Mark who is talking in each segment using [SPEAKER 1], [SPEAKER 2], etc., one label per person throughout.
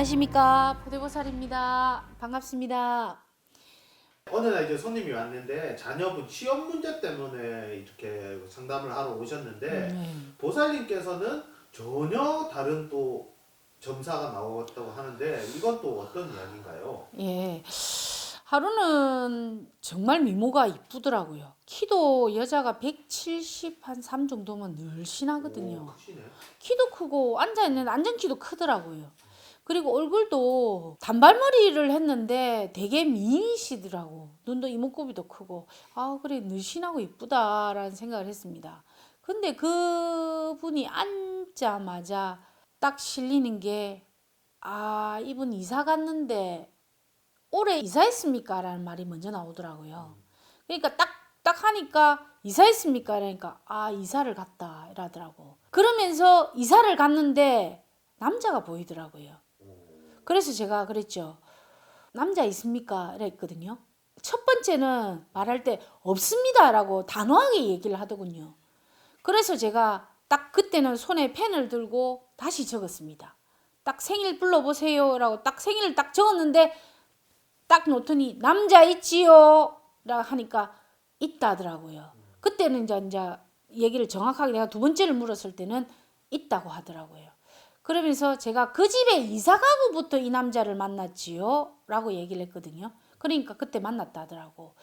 [SPEAKER 1] 안녕하십니까. 보대보살입니다. 반갑습니다.
[SPEAKER 2] 어느 날 이제 손님이 왔는데 자녀분 취업 문제 때문에 이렇게 상담을 하러 오셨는데 보살님께서는 전혀 다른 또 점사가 나왔다고 하는데 이건 또 어떤 이야기인가요?
[SPEAKER 1] 예. 하루는 정말 미모가 이쁘더라고요. 키도 여자가 173 정도면
[SPEAKER 2] 오,
[SPEAKER 1] 늘씬하거든요.
[SPEAKER 2] 크시네.
[SPEAKER 1] 키도 크고 앉아있는 안정키도 크더라고요. 그리고 얼굴도 단발머리를 했는데 되게 미인이시더라고. 눈도 이목구비도 크고 아 그래 늘씬하고 이쁘다라는 생각을 했습니다. 근데 그분이 앉자마자 딱 실리는 게 아 이분 이사 갔는데 올해 이사했습니까? 라는 말이 먼저 나오더라고요. 그러니까 딱 하니까 이사했습니까? 그러니까 아 이사를 갔다 이러더라고. 그러면서 이사를 갔는데 남자가 보이더라고요. 그래서 제가 그랬죠. 남자 있습니까? 이랬거든요. 첫 번째는 말할 때 없습니다 라고 단호하게 얘기를 하더군요. 그래서 제가 딱 그때는 손에 펜을 들고 다시 적었습니다. 딱 생일 불러보세요 라고 딱 생일을 딱 적었는데 딱 놓더니 남자 있지요 라고 하니까 있다 하더라고요. 그때는 이제 얘기를 정확하게 내가 두 번째를 물었을 때는 있다고 하더라고요. 그러면서 제가 그 집에 이사 가고부터 이 남자를 만났지요 라고 얘기를 했거든요. 그러니까 그때 만났다 하더라고.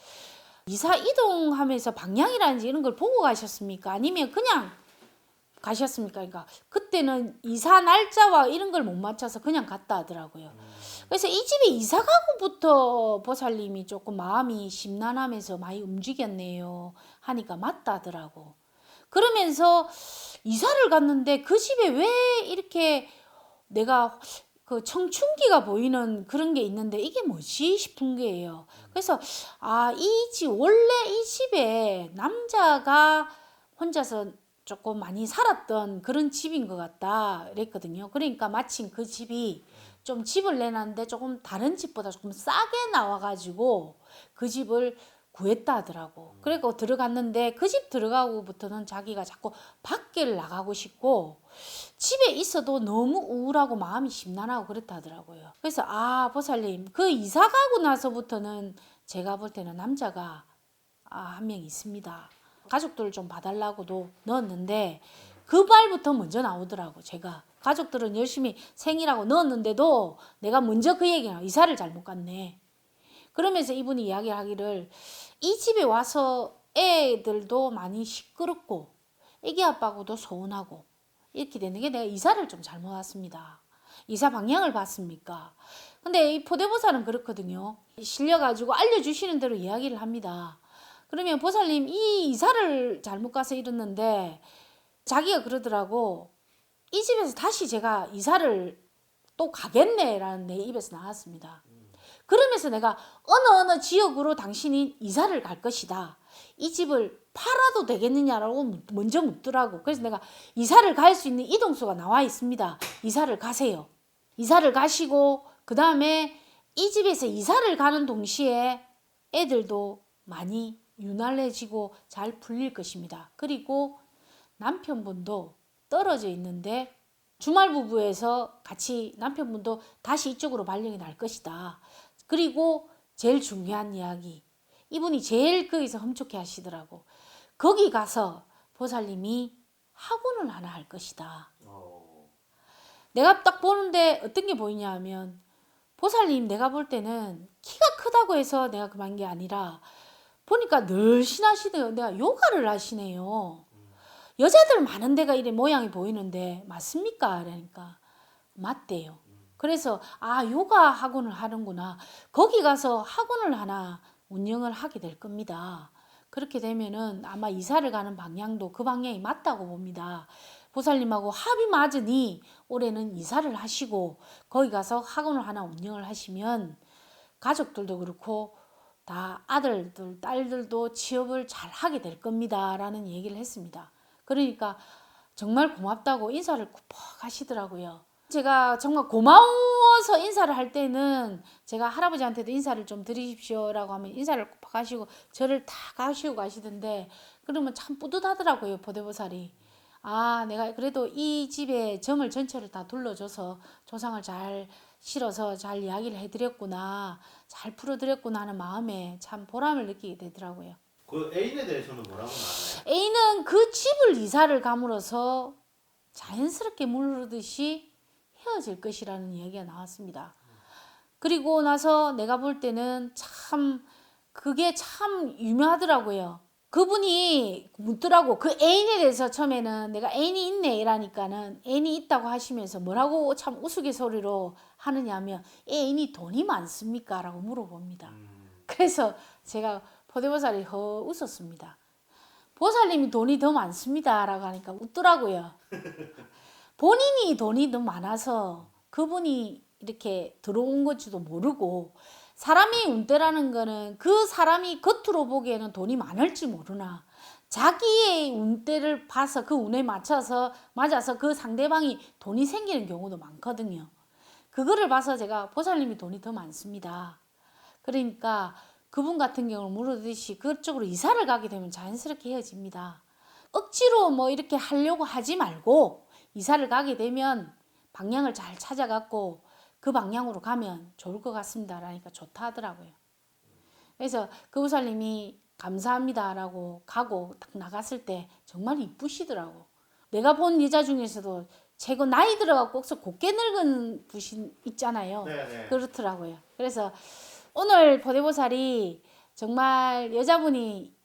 [SPEAKER 1] 이사 이동하면서 방향이라든지 이런 걸 보고 가셨습니까? 아니면 그냥 가셨습니까? 그러니까 그때는 이사 날짜와 이런 걸 못 맞춰서 그냥 갔다 하더라고요. 그래서 이 집에 이사 가고부터 보살님이 조금 마음이 심란하면서 많이 움직였네요 하니까 맞다 하더라고. 그러면서 이사를 갔는데 그 집에 왜 이렇게 내가 그 청춘기가 보이는 그런 게 있는데 이게 뭐지 싶은 거예요. 그래서 아, 원래 이 집에 남자가 혼자서 조금 많이 살았던 그런 집인 것 같다 그랬거든요. 그러니까 마침 그 집이 좀 집을 내놨는데 조금 다른 집보다 조금 싸게 나와가지고 그 집을 구했다 하더라고. 그리고 들어갔는데 그 집 들어가고부터는 자기가 자꾸 밖을 나가고 싶고 집에 있어도 너무 우울하고 마음이 심란하고 그렇다 하더라고요. 그래서 아 보살님 그 이사 가고 나서부터는 제가 볼 때는 남자가 한 명 있습니다. 가족들을 좀 봐달라고도 넣었는데 그 말부터 먼저 나오더라고. 제가 가족들은 열심히 생이라고 넣었는데도 내가 먼저 그 얘기가 이사를 잘못 갔네. 그러면서 이분이 이야기하기를 이 집에 와서 애들도 많이 시끄럽고 애기 아빠하고도 서운하고 이렇게 되는 게 내가 이사를 좀 잘못 왔습니다. 이사 방향을 봤습니까? 근데 이 포대보살은 그렇거든요. 실려가지고 알려주시는 대로 이야기를 합니다. 그러면 보살님 이 이사를 잘못 가서 이랬는데 자기가 그러더라고. 이 집에서 다시 제가 이사를 또 가겠네라는 내 입에서 나왔습니다. 그러면서 내가 어느 지역으로 당신이 이사를 갈 것이다. 이 집을 팔아도 되겠느냐라고 먼저 묻더라고. 그래서 내가 이사를 갈 수 있는 이동수가 나와 있습니다. 이사를 가세요. 이사를 가시고 그 다음에 이 집에서 이사를 가는 동시에 애들도 많이 유난해지고 잘 풀릴 것입니다. 그리고 남편분도 떨어져 있는데 주말 부부에서 같이 남편분도 다시 이쪽으로 발령이 날 것이다. 그리고 제일 중요한 이야기. 이분이 제일 거기서 험촉해 하시더라고. 거기 가서 보살님이 학원을 하나 할 것이다. 내가 딱 보는데 어떤 게 보이냐 하면 보살님 내가 볼 때는 키가 크다고 해서 내가 그만 게 아니라 보니까 늘씬하시네요. 내가 요가를 하시네요. 여자들 많은 데가 이래 모양이 보이는데 맞습니까? 그러니까 맞대요. 그래서 아 요가 학원을 하는구나. 거기 가서 학원을 하나 운영을 하게 될 겁니다. 그렇게 되면은 아마 이사를 가는 방향도 그 방향이 맞다고 봅니다. 보살님하고 합이 맞으니 올해는 이사를 하시고 거기 가서 학원을 하나 운영을 하시면 가족들도 그렇고 다 아들들, 딸들도 취업을 잘 하게 될 겁니다. 라는 얘기를 했습니다. 그러니까 정말 고맙다고 인사를 푹 하시더라고요. 제가 정말 고마워서 인사를 할 때는 제가 할아버지한테도 인사를 좀 드리십시오라고 하면 인사를 꼭 하시고 저를 다 가시고 가시던데 그러면 참 뿌듯하더라고요. 보대보살이. 아 내가 그래도 이 집의 점을 전체를 다 둘러줘서 조상을 잘 실어서 잘 이야기를 해드렸구나, 잘 풀어드렸구나 하는 마음에 참 보람을 느끼게 되더라고요.
[SPEAKER 2] 그 애인에 대해서는 뭐라고 나와요?
[SPEAKER 1] A는 그 집을 이사를 감으로써 자연스럽게 물르듯이 헤어질 것이라는 이야기가 나왔습니다. 그리고 나서 내가 볼 때는 참 그게 참 유명하더라고요. 그분이 묻더라고. 그 애인에 대해서 처음에는 내가 애인이 있네 이라니까는 애인이 있다고 하시면서 뭐라고 참 우스갯소리로 하느냐면 애인이 돈이 많습니까? 라고 물어봅니다. 그래서 제가 포대보살이 웃었습니다. 보살님이 돈이 더 많습니다 라고 하니까 웃더라고요. 본인이 돈이 더 많아서 그분이 이렇게 들어온 건지도 모르고, 사람이 운대라는 거는 그 사람이 겉으로 보기에는 돈이 많을지 모르나 자기의 운대를 봐서 그 운에 맞아서 그 상대방이 돈이 생기는 경우도 많거든요. 그거를 봐서 제가 보살님이 돈이 더 많습니다. 그러니까 그분 같은 경우는 물으듯이 그쪽으로 이사를 가게 되면 자연스럽게 헤어집니다. 억지로 뭐 이렇게 하려고 하지 말고 이사를 가게 되면 방향을 잘 찾아갖고 그 방향으로 가면 좋을 것 같습니다 라니까 좋다 하더라고요. 그래서 그 보살님이 감사합니다라고 가고 딱 나갔을 때 정말 이쁘시더라고. 내가 본 여자 중에서도 최고 나이 들어가고 꼭서 곱게 늙은 분이 있잖아요.
[SPEAKER 2] 네네.
[SPEAKER 1] 그렇더라고요. 그래서 오늘 보대보살이 정말 여자분이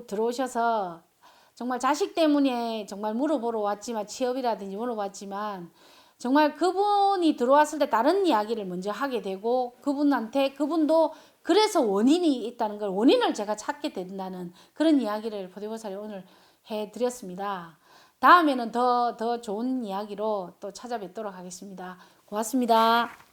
[SPEAKER 1] 들어오셔서 정말 자식 때문에 정말 물어보러 왔지만, 취업이라든지 물어봤지만, 정말 그분이 들어왔을 때 다른 이야기를 먼저 하게 되고, 그분한테 그분도 그래서 원인이 있다는 걸, 원인을 제가 찾게 된다는 그런 이야기를 보대보살이 오늘 해드렸습니다. 다음에는 더 좋은 이야기로 또 찾아뵙도록 하겠습니다. 고맙습니다.